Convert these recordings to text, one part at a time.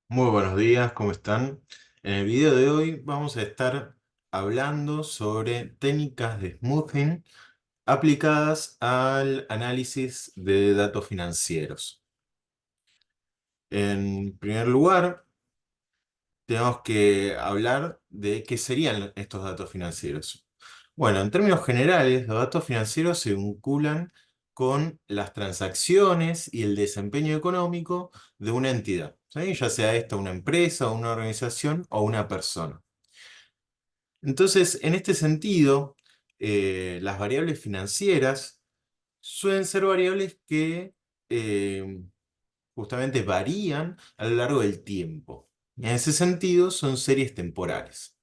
Muy buenos días, ¿cómo están? En el video de hoy vamos a estar hablando sobre técnicas de smoothing aplicadas al análisis de datos financieros. En primer lugar, tenemos que hablar de qué serían estos datos financieros. Bueno, en términos generales, los datos financieros se vinculan con las transacciones y el desempeño económico de una entidad, ¿sí? Ya sea esta una empresa, una organización o una persona. Entonces, en este sentido, las variables financieras suelen ser variables que eh, justamente varían a lo largo del tiempo. En ese sentido, son series temporales.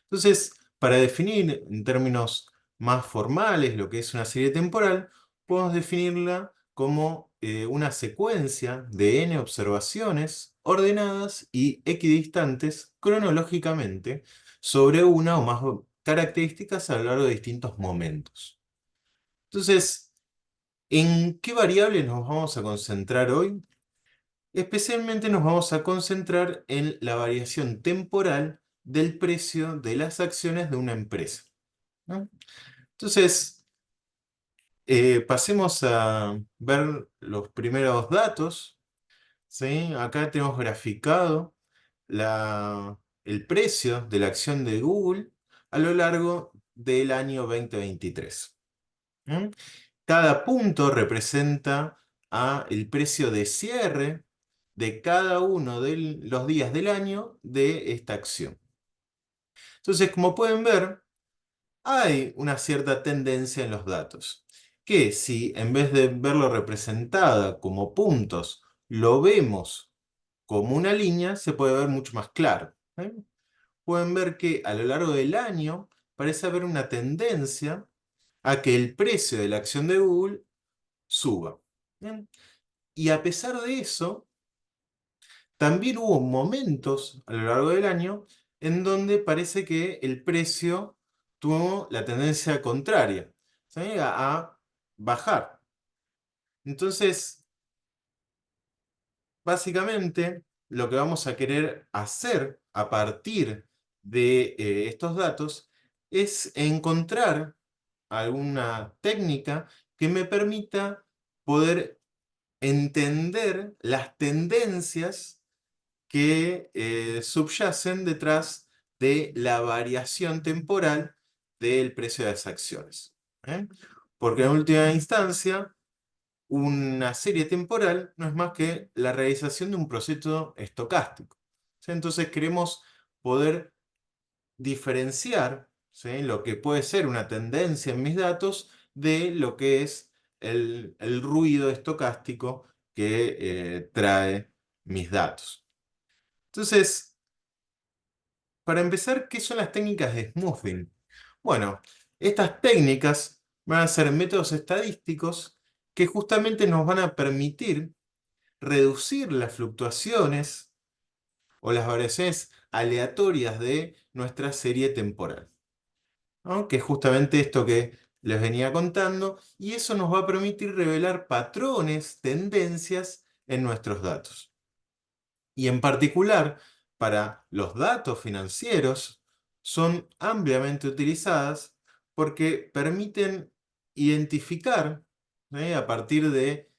Entonces, para definir en términos más formales lo que es una serie temporal, podemos definirla como una secuencia de n observaciones ordenadas y equidistantes cronológicamente sobre una o más características a lo largo de distintos momentos. Entonces, ¿en qué variable nos vamos a concentrar hoy? Especialmente nos vamos a concentrar en la variación temporal del precio de las acciones de una empresa, ¿no? Entonces, pasemos a ver los primeros datos, ¿sí? Acá tenemos graficado el precio de la acción de Google a lo largo del año 2023. ¿Mm? Cada punto representa el precio de cierre de cada uno de los días del año de esta acción. Entonces, como pueden ver, hay una cierta tendencia en los datos, que si en vez de verlo representada como puntos, lo vemos como una línea, se puede ver mucho más claro, ¿eh? Pueden ver que a lo largo del año parece haber una tendencia a que el precio de la acción de Google suba. ¿Bien? Y a pesar de eso, también hubo momentos a lo largo del año en donde parece que el precio tuvo la tendencia contraria, ¿sí? A bajar. Entonces, básicamente, lo que vamos a querer hacer a partir de estos datos es encontrar alguna técnica que me permita poder entender las tendencias que subyacen detrás de la variación temporal del precio de las acciones, ¿eh? Porque en última instancia, una serie temporal no es más que la realización de un proceso estocástico, ¿sí? Entonces queremos poder diferenciar, ¿sí?, lo que puede ser una tendencia en mis datos de lo que es el ruido estocástico que trae mis datos. Entonces, para empezar, ¿qué son las técnicas de smoothing? Bueno, estas técnicas van a ser métodos estadísticos que justamente nos van a permitir reducir las fluctuaciones o las variaciones aleatorias de nuestra serie temporal, ¿no? Que es justamente esto que les venía contando, y eso nos va a permitir revelar patrones, tendencias en nuestros datos. Y en particular, para los datos financieros, son ampliamente utilizadas porque permiten identificar, a partir de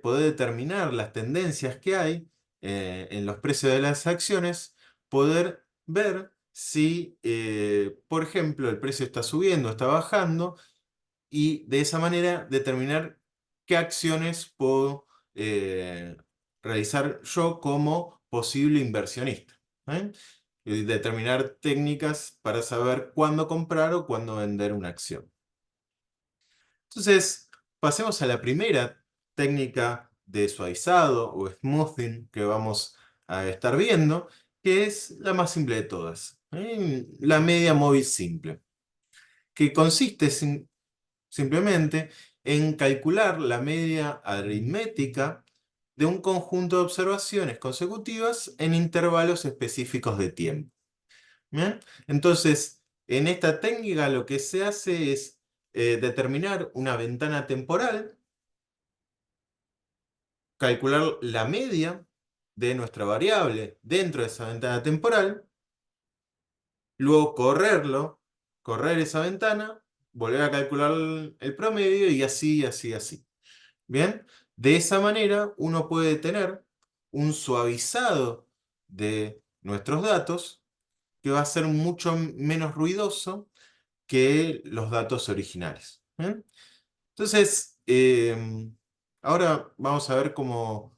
poder determinar las tendencias que hay en los precios de las acciones, poder ver si, por ejemplo, el precio está subiendo o está bajando, y de esa manera determinar qué acciones puedo eh, realizar yo como posible inversionista, ¿eh? Y determinar técnicas para saber cuándo comprar o cuándo vender una acción. Entonces, pasemos a la primera técnica de suavizado o smoothing que vamos a estar viendo, que es la más simple de todas, ¿eh? La media móvil simple, que consiste simplemente en calcular la media aritmética de un conjunto de observaciones consecutivas en intervalos específicos de tiempo. ¿Bien? Entonces, en esta técnica lo que se hace es determinar una ventana temporal, calcular la media de nuestra variable dentro de esa ventana temporal, luego correr esa ventana, volver a calcular el promedio y así, así, así. Bien, de esa manera uno puede tener un suavizado de nuestros datos que va a ser mucho menos ruidoso que los datos originales. ¿Bien? Entonces, ahora vamos a ver cómo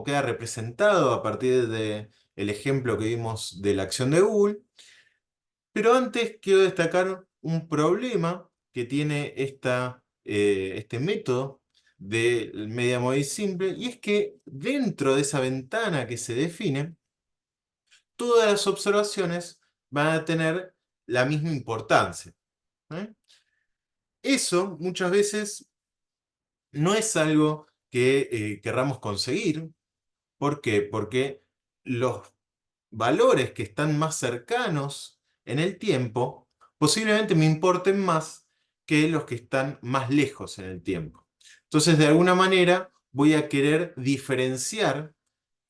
queda representado a partir del ejemplo que vimos de la acción de Google. Pero antes quiero destacar un problema que tiene este método del media móvil simple, y es que dentro de esa ventana que se define, todas las observaciones van a tener la misma importancia. ¿Eh? Eso muchas veces no es algo que querramos conseguir. ¿Por qué? Porque los valores que están más cercanos en el tiempo posiblemente me importen más que los que están más lejos en el tiempo. Entonces, de alguna manera, voy a querer diferenciar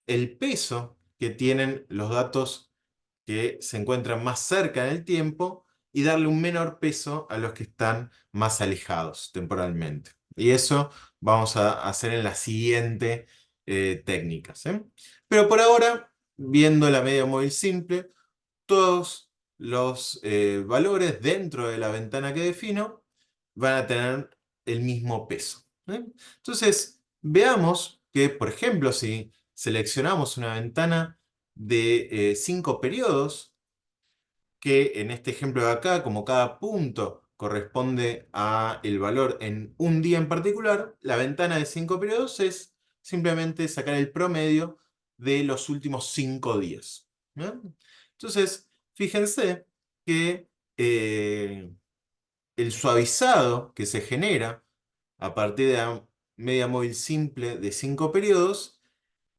el peso que tienen los datos que se encuentran más cerca en el tiempo y darle un menor peso a los que están más alejados temporalmente. Y eso vamos a hacer en la siguiente técnica, ¿sí? Pero por ahora, viendo la media móvil simple, todos los valores dentro de la ventana que defino van a tener el mismo peso. ¿Eh? Entonces, veamos que, por ejemplo, si seleccionamos una ventana de 5 periodos, que en este ejemplo de acá, como cada punto corresponde a el valor en un día en particular, la ventana de 5 periodos es simplemente sacar el promedio de los últimos 5 días. ¿Bien? Entonces, fíjense que el suavizado que se genera a partir de la media móvil simple de 5 periodos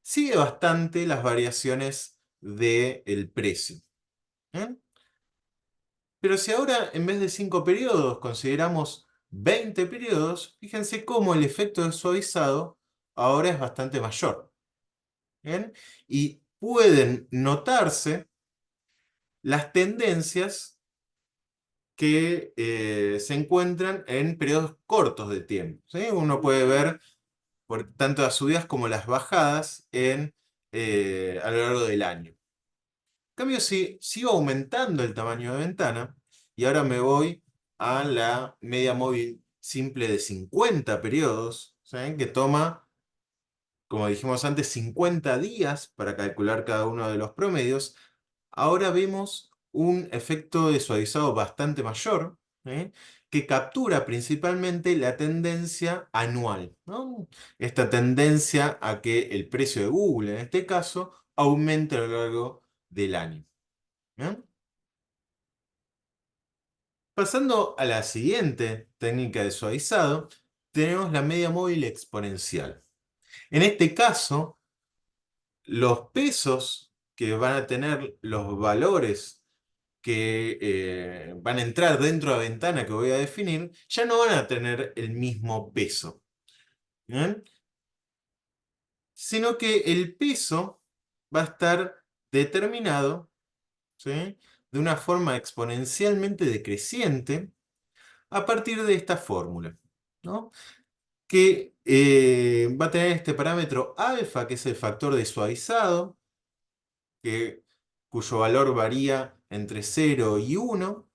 sigue bastante las variaciones del precio. ¿Bien? Pero si ahora en vez de 5 periodos consideramos 20 periodos, fíjense cómo el efecto de suavizado ahora es bastante mayor. ¿Bien? Y pueden notarse las tendencias que se encuentran en periodos cortos de tiempo. ¿Sí? Uno puede ver tanto las subidas como las bajadas a lo largo del año. En cambio, si sigo aumentando el tamaño de ventana, y ahora me voy a la media móvil simple de 50 periodos, ¿saben? Que toma, como dijimos antes, 50 días para calcular cada uno de los promedios, ahora vemos un efecto de suavizado bastante mayor, ¿eh? Que captura principalmente la tendencia anual, ¿no? Esta tendencia a que el precio de Google, en este caso, aumente a lo largo del año. ¿Bien? Pasando a la siguiente técnica de suavizado, tenemos la media móvil exponencial. En este caso, los pesos que van a tener los valores que van a entrar dentro de la ventana que voy a definir, ya no van a tener el mismo peso. ¿Bien? Sino que el peso va a estar determinado, ¿sí? De una forma exponencialmente decreciente a partir de esta fórmula, ¿no? Que va a tener este parámetro alfa, que es el factor de suavizado, cuyo valor varía entre 0 y 1,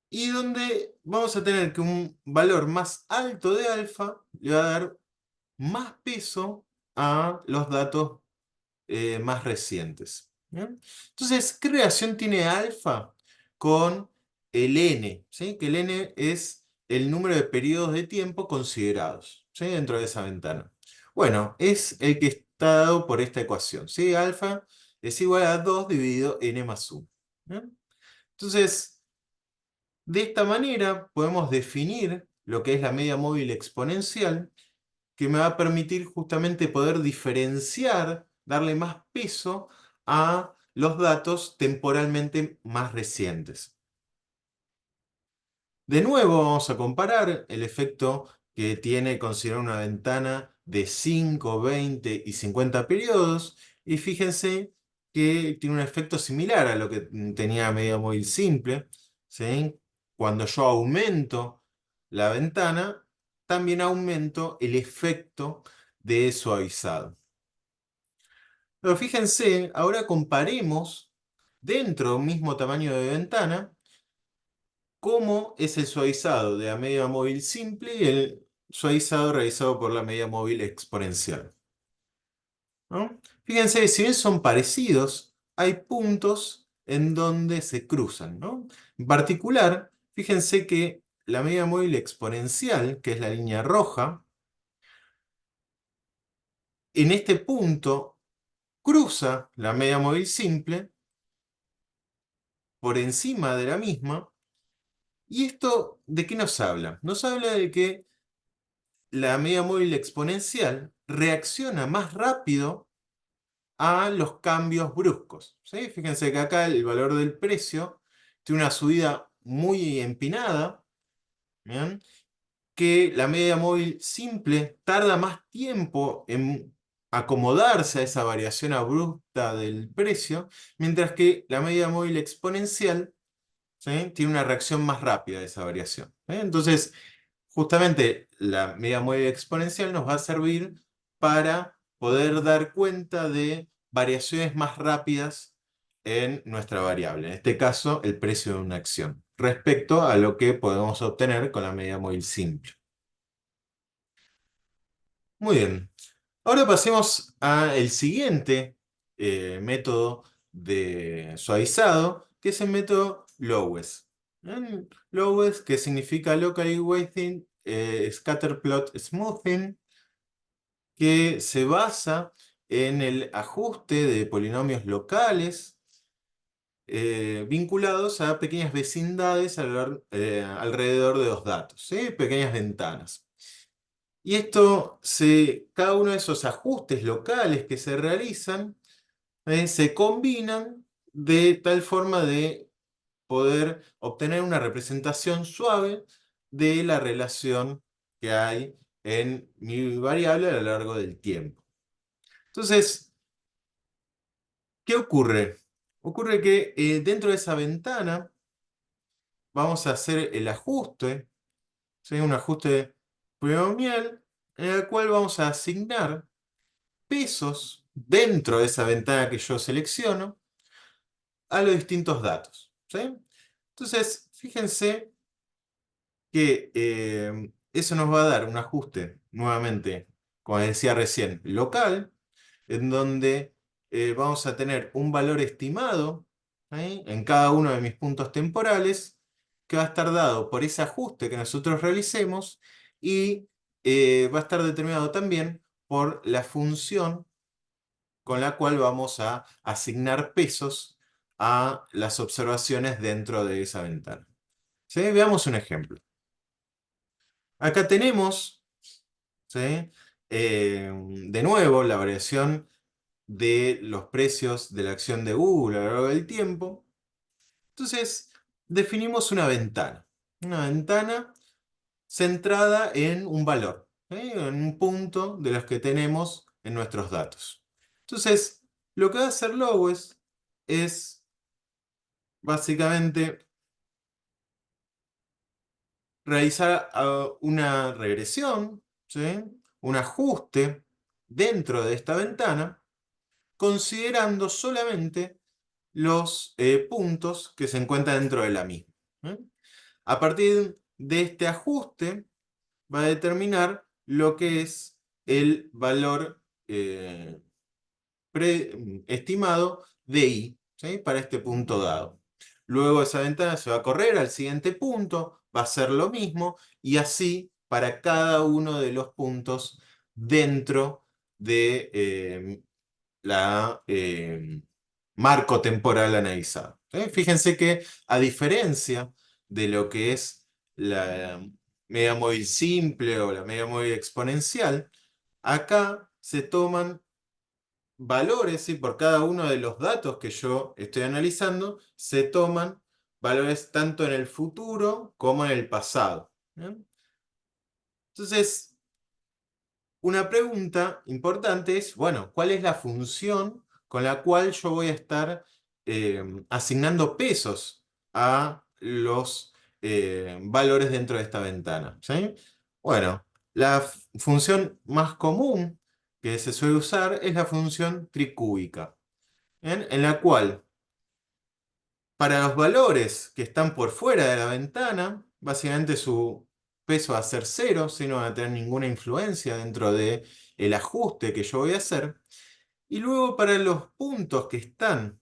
y donde vamos a tener que un valor más alto de alfa le va a dar más peso a los datos más recientes. ¿Bien? Entonces, ¿qué relación tiene alfa con el n? ¿Sí? Que el n es el número de periodos de tiempo considerados, ¿sí? Dentro de esa ventana. Bueno, es el que está dado por esta ecuación, ¿sí? Alfa es igual a 2 dividido n más 1. ¿Bien? Entonces, de esta manera podemos definir lo que es la media móvil exponencial, que me va a permitir justamente poder diferenciar, darle más peso a los datos temporalmente más recientes. De nuevo vamos a comparar el efecto que tiene considerar una ventana de 5, 20 y 50 periodos. Y fíjense que tiene un efecto similar a lo que tenía medida móvil simple. ¿Sí? Cuando yo aumento la ventana, también aumento el efecto de suavizado. Pero fíjense, ahora comparemos dentro de un mismo tamaño de ventana cómo es el suavizado de la medida móvil simple y el suavizado realizado por la medida móvil exponencial. ¿No? Fíjense, si bien son parecidos, hay puntos en donde se cruzan, ¿no? En particular, fíjense que la medida móvil exponencial, que es la línea roja, en este punto cruza la medida móvil simple por encima de la misma. ¿Y esto de qué nos habla? Nos habla de que la medida móvil exponencial reacciona más rápido a los cambios bruscos. ¿Sí? Fíjense que acá el valor del precio tiene una subida muy empinada, ¿bien? Que la media móvil simple tarda más tiempo en acomodarse a esa variación abrupta del precio, mientras que la media móvil exponencial, ¿sí? Tiene una reacción más rápida a esa variación. Entonces, justamente la media móvil exponencial nos va a servir para poder dar cuenta de variaciones más rápidas en nuestra variable, en este caso el precio de una acción, respecto a lo que podemos obtener con la media móvil simple. Muy bien, ahora pasemos al siguiente método de suavizado, que es el método Lowes. Lowes, que significa Locally Weighting Scatterplot Smoothing, que se basa en el ajuste de polinomios locales vinculados a pequeñas vecindades alrededor de los datos, ¿sí? Pequeñas ventanas. Y cada uno de esos ajustes locales que se realizan se combinan de tal forma de poder obtener una representación suave de la relación que hay en mi variable a lo largo del tiempo. Entonces, ¿qué ocurre? Ocurre que dentro de esa ventana vamos a hacer el ajuste, ¿sí? Un ajuste polinomial en el cual vamos a asignar pesos dentro de esa ventana que yo selecciono a los distintos datos, ¿sí? Entonces, fíjense que eso nos va a dar un ajuste, nuevamente, como decía recién, local, en donde vamos a tener un valor estimado, ¿sí? En cada uno de mis puntos temporales, que va a estar dado por ese ajuste que nosotros realicemos y va a estar determinado también por la función con la cual vamos a asignar pesos a las observaciones dentro de esa ventana. ¿Sí? Veamos un ejemplo. Acá tenemos, ¿sí? De nuevo la variación de los precios de la acción de Google a lo largo del tiempo. Entonces, definimos una ventana centrada en un valor, ¿sí? En un punto de los que tenemos en nuestros datos. Entonces, lo que va a hacer Lowes es básicamente realizar una regresión, ¿sí? Un ajuste dentro de esta ventana, considerando solamente los puntos que se encuentran dentro de la misma. ¿Eh? A partir de este ajuste va a determinar lo que es el valor estimado de I, ¿sí? Para este punto dado. Luego esa ventana se va a correr al siguiente punto, va a ser lo mismo, y así para cada uno de los puntos dentro de la marco temporal analizado. Fíjense que a diferencia de lo que es la media móvil simple o la media móvil exponencial, acá se toman valores, y por cada uno de los datos que yo estoy analizando, se toman valores tanto en el futuro como en el pasado. ¿Bien? Entonces, una pregunta importante es, bueno, ¿cuál es la función con la cual yo voy a estar asignando pesos a los valores dentro de esta ventana? ¿Sí? Bueno, la función más común que se suele usar es la función tricúbica, ¿bien? En la cual, para los valores que están por fuera de la ventana, básicamente su peso va a ser cero, si no va a tener ninguna influencia dentro del ajuste que yo voy a hacer. Y luego para los puntos que están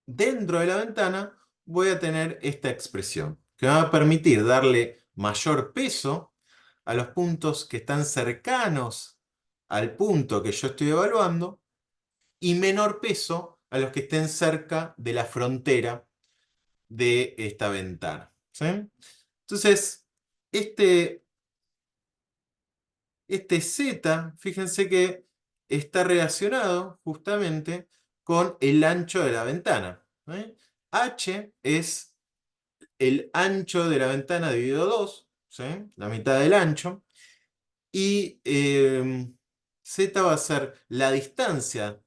dentro de la ventana, voy a tener esta expresión, que me va a permitir darle mayor peso a los puntos que están cercanos al punto que yo estoy evaluando y menor peso a los que estén cerca de la frontera de esta ventana. ¿Sí? Entonces, este, este Z, fíjense que está relacionado justamente con el ancho de la ventana. ¿Sí? H es el ancho de la ventana dividido 2, ¿sí? La mitad del ancho. Y Z va a ser la distancia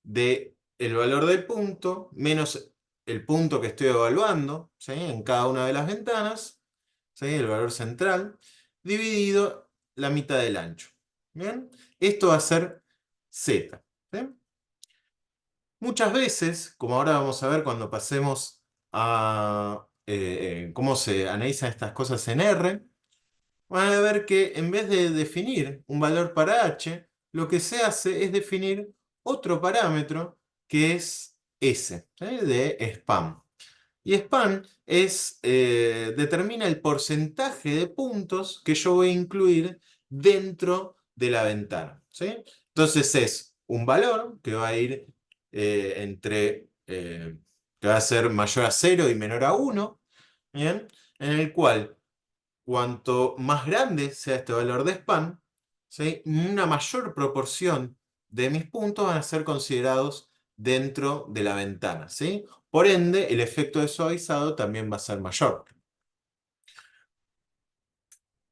de el valor del punto menos el punto que estoy evaluando, ¿sí? En cada una de las ventanas, ¿sí? El valor central, dividido la mitad del ancho. ¿Bien? Esto va a ser Z. ¿Sí? Muchas veces, como ahora vamos a ver cuando pasemos a cómo se analizan estas cosas en R, van a ver que en vez de definir un valor para h, lo que se hace es definir otro parámetro que es S, ¿sí? De span. Y span determina el porcentaje de puntos que yo voy a incluir dentro de la ventana. ¿Sí? Entonces es un valor que va a ir que va a ser mayor a 0 y menor a 1, ¿bien? En el cual cuanto más grande sea este valor de span, ¿sí? Una mayor proporción de mis puntos van a ser considerados dentro de la ventana, ¿sí? Por ende, el efecto de suavizado también va a ser mayor.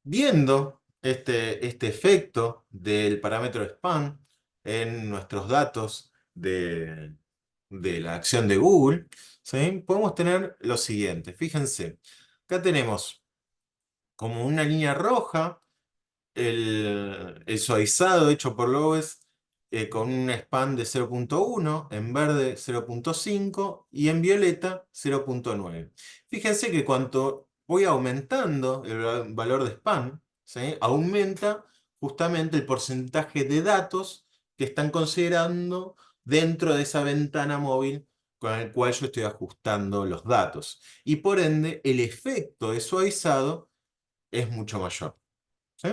Viendo este efecto del parámetro span en nuestros datos de la acción de Google, ¿sí? Podemos tener lo siguiente. Fíjense, acá tenemos como una línea roja el suavizado hecho por Lowes con un span de 0.1, en verde 0.5 y en violeta 0.9. Fíjense que cuanto voy aumentando el valor de span, ¿sí? Aumenta justamente el porcentaje de datos que están considerando dentro de esa ventana móvil con el cual yo estoy ajustando los datos. Y por ende, el efecto de suavizado es mucho mayor. ¿Sí?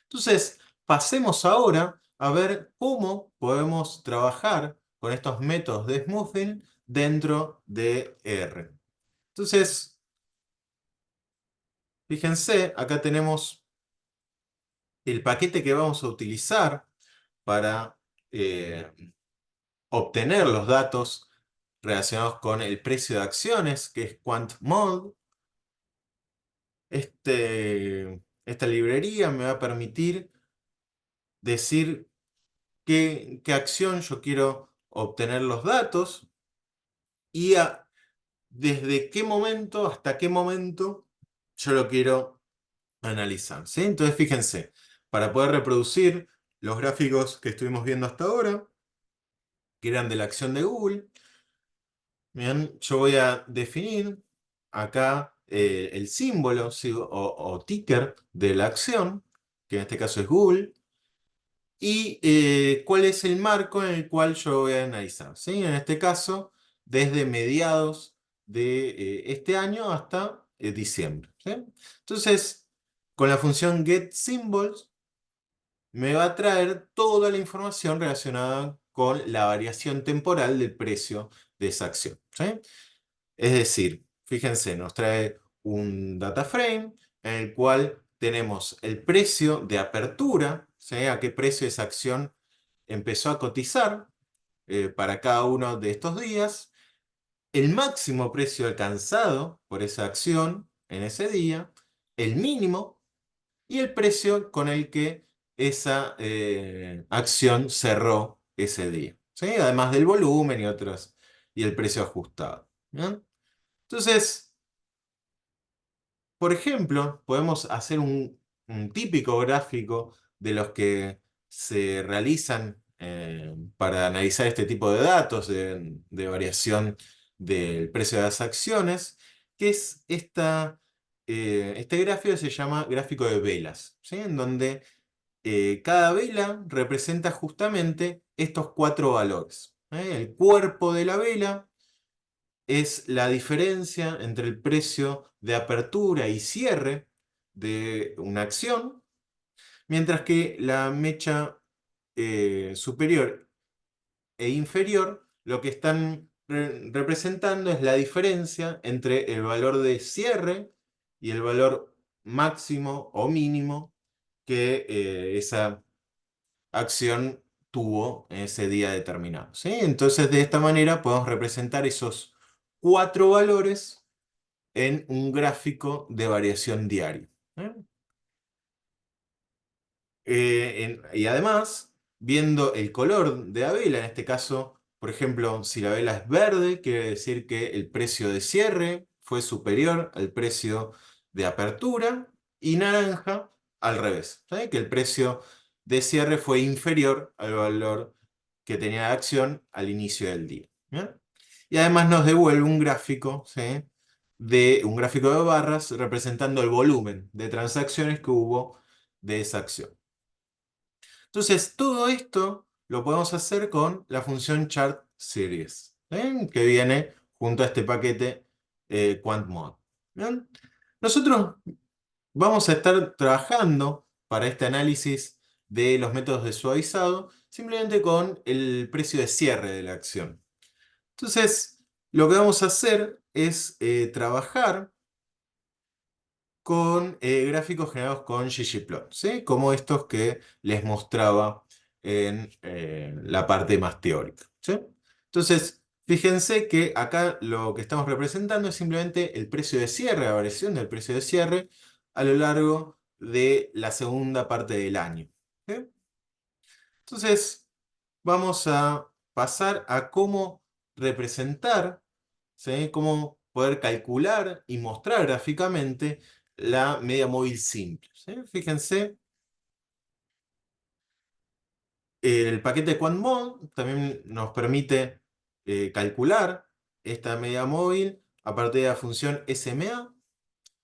Entonces, pasemos ahora a ver cómo podemos trabajar con estos métodos de smoothing dentro de R. Entonces, fíjense, acá tenemos el paquete que vamos a utilizar para eh, obtener los datos relacionados con el precio de acciones, que es QuantMod. Esta librería me va a permitir decir qué acción yo quiero obtener los datos y desde qué momento hasta qué momento yo lo quiero analizar, ¿sí? Entonces fíjense, para poder reproducir los gráficos que estuvimos viendo hasta ahora, que eran de la acción de Google, bien, yo voy a definir acá el símbolo, ¿sí? o ticker de la acción, que en este caso es Google, y cuál es el marco en el cual yo voy a analizar, ¿sí? En este caso, desde mediados de este año hasta diciembre, ¿sí? Entonces, con la función getSymbols me va a traer toda la información relacionada con la variación temporal del precio de esa acción, ¿sí? Es decir, fíjense, nos trae un data frame en el cual tenemos el precio de apertura, ¿sí? A qué precio esa acción empezó a cotizar para cada uno de estos días, el máximo precio alcanzado por esa acción en ese día, el mínimo y el precio con el que esa acción cerró ese día. ¿Sí? Además del volumen y otros, y el precio ajustado. ¿Bien? Entonces, por ejemplo, podemos hacer un típico gráfico de los que se realizan para analizar este tipo de datos de variación del precio de las acciones, que es este gráfico se llama gráfico de velas, ¿sí? En donde cada vela representa justamente estos cuatro valores. El cuerpo de la vela es la diferencia entre el precio de apertura y cierre de una acción, mientras que la mecha superior e inferior lo que están representando es la diferencia entre el valor de cierre y el valor máximo o mínimo que esa acción tuvo en ese día determinado. ¿Sí? Entonces, de esta manera podemos representar esos cuatro valores en un gráfico de variación diaria. ¿Eh? Y además, viendo el color de la vela, en este caso, por ejemplo, si la vela es verde, quiere decir que el precio de cierre fue superior al precio de apertura, y naranja, al revés, ¿sí? Que el precio de cierre fue inferior al valor que tenía la acción al inicio del día. ¿Bien? Y además nos devuelve un gráfico, ¿sí? De un gráfico de barras representando el volumen de transacciones que hubo de esa acción. Entonces, todo esto lo podemos hacer con la función chart series, ¿bien? Que viene junto a este paquete QuantMod. ¿Bien? Nosotros vamos a estar trabajando para este análisis de los métodos de suavizado simplemente con el precio de cierre de la acción. Entonces, lo que vamos a hacer es trabajar con gráficos generados con ggplot, ¿sí? Como estos que les mostraba en la parte más teórica, ¿sí? Entonces, fíjense que acá lo que estamos representando es simplemente el precio de cierre, la variación del precio de cierre a lo largo de la segunda parte del año. ¿Sí? Entonces, vamos a pasar a cómo representar, ¿sí? Cómo poder calcular y mostrar gráficamente la media móvil simple, ¿sí? Fíjense, el paquete QuantMod también nos permite calcular esta media móvil a partir de la función SMA,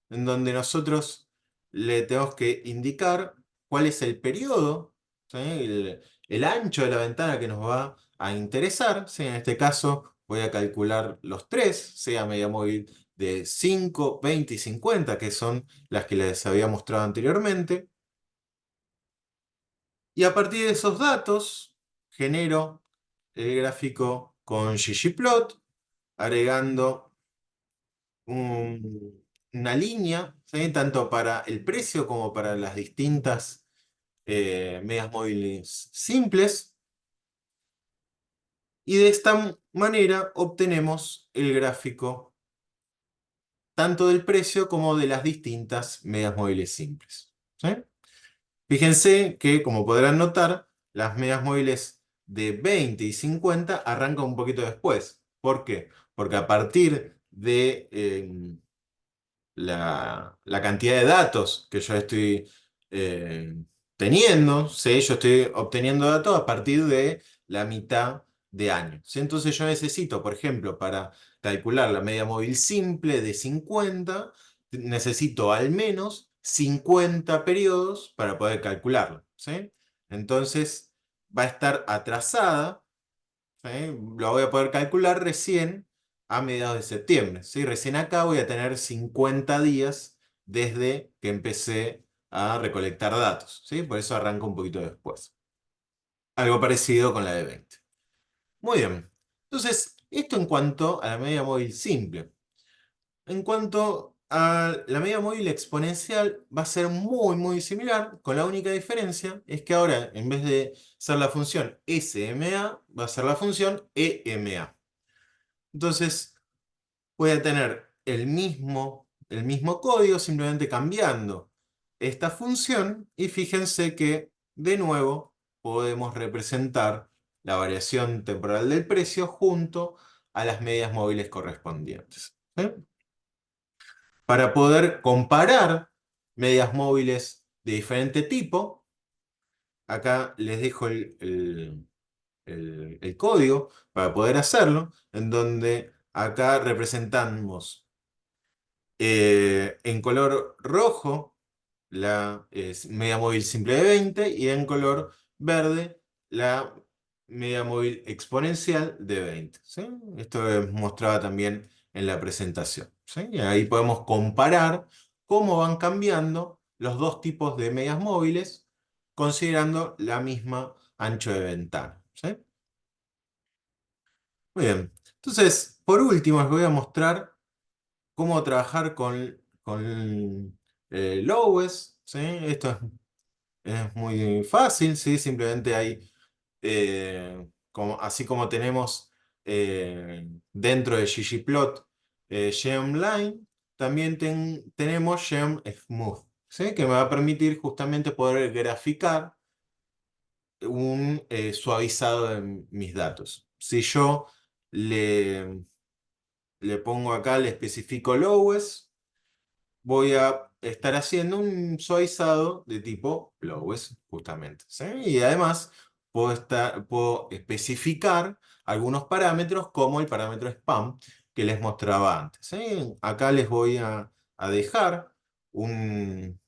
en donde nosotros le tenemos que indicar cuál es el periodo, ¿sí? El ancho de la ventana que nos va a interesar, ¿sí? En este caso voy a calcular los tres, sea media móvil de 5, 20 y 50, que son las que les había mostrado anteriormente. Y a partir de esos datos genero el gráfico con ggplot, agregando una línea, ¿sí? Tanto para el precio como para las distintas medias móviles simples. Y de esta manera obtenemos el gráfico tanto del precio como de las distintas medias móviles simples. ¿Sí? Fíjense que, como podrán notar, las medias móviles de 20 y 50 arrancan un poquito después. ¿Por qué? Porque a partir de la cantidad de datos que yo estoy eh, teniendo, ¿sí? Yo estoy obteniendo datos a partir de la mitad de año, ¿sí? Entonces yo necesito, por ejemplo, para calcular la media móvil simple de 50, necesito al menos 50 periodos para poder calcularlo, ¿sí? Entonces va a estar atrasada, ¿sí? Lo voy a poder calcular recién a mediados de septiembre, ¿sí? Recién acá voy a tener 50 días desde que empecé a recolectar datos, ¿sí? Por eso arranco un poquito después. Algo parecido con la de 20. Muy bien. Entonces, esto en cuanto a la media móvil simple. En cuanto a la media móvil exponencial, va a ser muy similar, con la única diferencia es que ahora, en vez de ser la función SMA, va a ser la función EMA. Entonces, voy a tener el mismo código, simplemente cambiando esta función, y fíjense que de nuevo podemos representar la variación temporal del precio junto a las medias móviles correspondientes. ¿Sí? Para poder comparar medias móviles de diferente tipo, acá les dejo el código para poder hacerlo, en donde acá representamos en color rojo la media móvil simple de 20 y en color verde la media móvil exponencial de 20. ¿Sí? Esto mostraba también en la presentación. ¿Sí? Y ahí podemos comparar cómo van cambiando los dos tipos de medias móviles considerando la misma ancho de ventana. ¿Sí? Muy bien. Entonces, por último, les voy a mostrar cómo trabajar con Lowes. ¿Sí? Esto es muy fácil, ¿sí? Simplemente hay, así como tenemos dentro de ggplot gemLine, también tenemos gemSmooth, ¿sí? Que me va a permitir justamente poder graficar un suavizado de mis datos. Si yo le, le pongo acá, le especifico Lowes, voy a estar haciendo un suavizado de tipo Lowes, justamente. ¿Sí? Y además puedo especificar algunos parámetros como el parámetro spam que les mostraba antes. ¿Sí? Acá les voy a dejar un,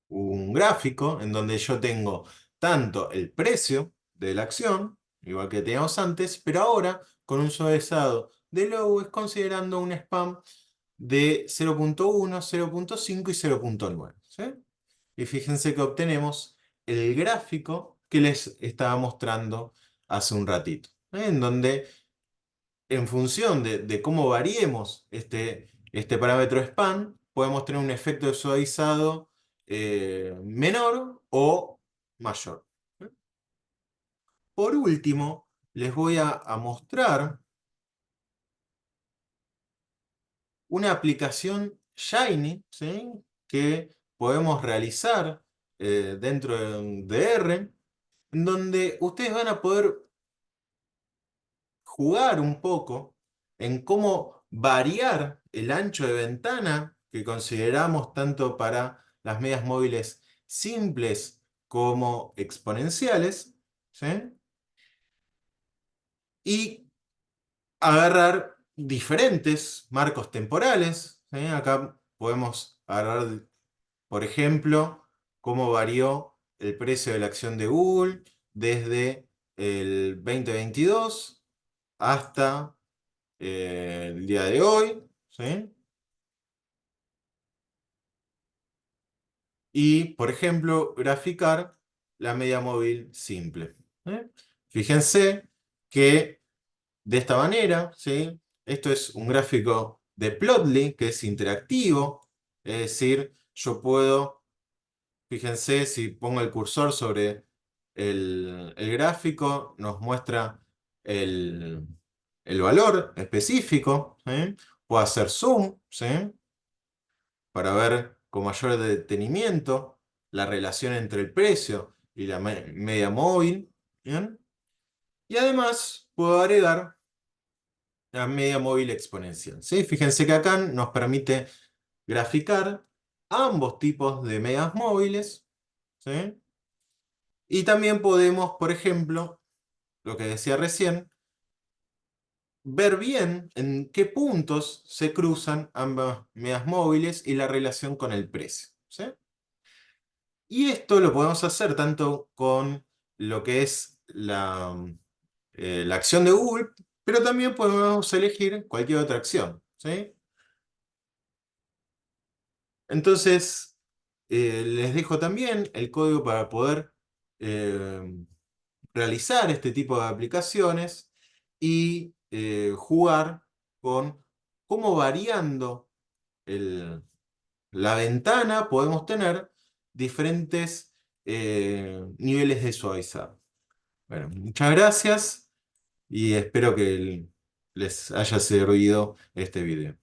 un gráfico en donde yo tengo tanto el precio de la acción, igual que teníamos antes, pero ahora con un suavizado de Lowes considerando un spam de 0.1, 0.5 y 0.9. ¿Sí? Y fíjense que obtenemos el gráfico que les estaba mostrando hace un ratito, en donde en función de cómo variemos este parámetro span, podemos tener un efecto de suavizado menor o mayor. Por último, les voy a mostrar una aplicación Shiny, ¿sí? Que podemos realizar dentro de R, en donde ustedes van a poder jugar un poco en cómo variar el ancho de ventana que consideramos tanto para las medias móviles simples como exponenciales, ¿sí? Y agarrar diferentes marcos temporales, ¿sí? Acá podemos agarrar, por ejemplo, cómo varió el precio de la acción de Google desde el 2022 hasta el día de hoy, ¿sí? Y, por ejemplo, graficar la media móvil simple. ¿Eh? Fíjense que de esta manera, ¿sí? Esto es un gráfico de Plotly que es interactivo, es decir, yo puedo, fíjense, si pongo el cursor sobre el gráfico, nos muestra el, el valor específico, ¿sí? Puedo hacer zoom, ¿sí? Para ver con mayor detenimiento la relación entre el precio y la media móvil. ¿Bien? Y además puedo agregar la media móvil exponencial. ¿Sí? Fíjense que acá nos permite graficar ambos tipos de medias móviles. ¿Sí? Y también podemos, por ejemplo, lo que decía recién, ver bien en qué puntos se cruzan ambas medias móviles y la relación con el precio. ¿Sí? Y esto lo podemos hacer tanto con lo que es la acción de Google, pero también podemos elegir cualquier otra acción. ¿Sí? Entonces, les dejo también el código para poder eh, realizar este tipo de aplicaciones y jugar con cómo variando el, la ventana podemos tener diferentes niveles de suavizado. Bueno, muchas gracias y espero que les haya servido este video.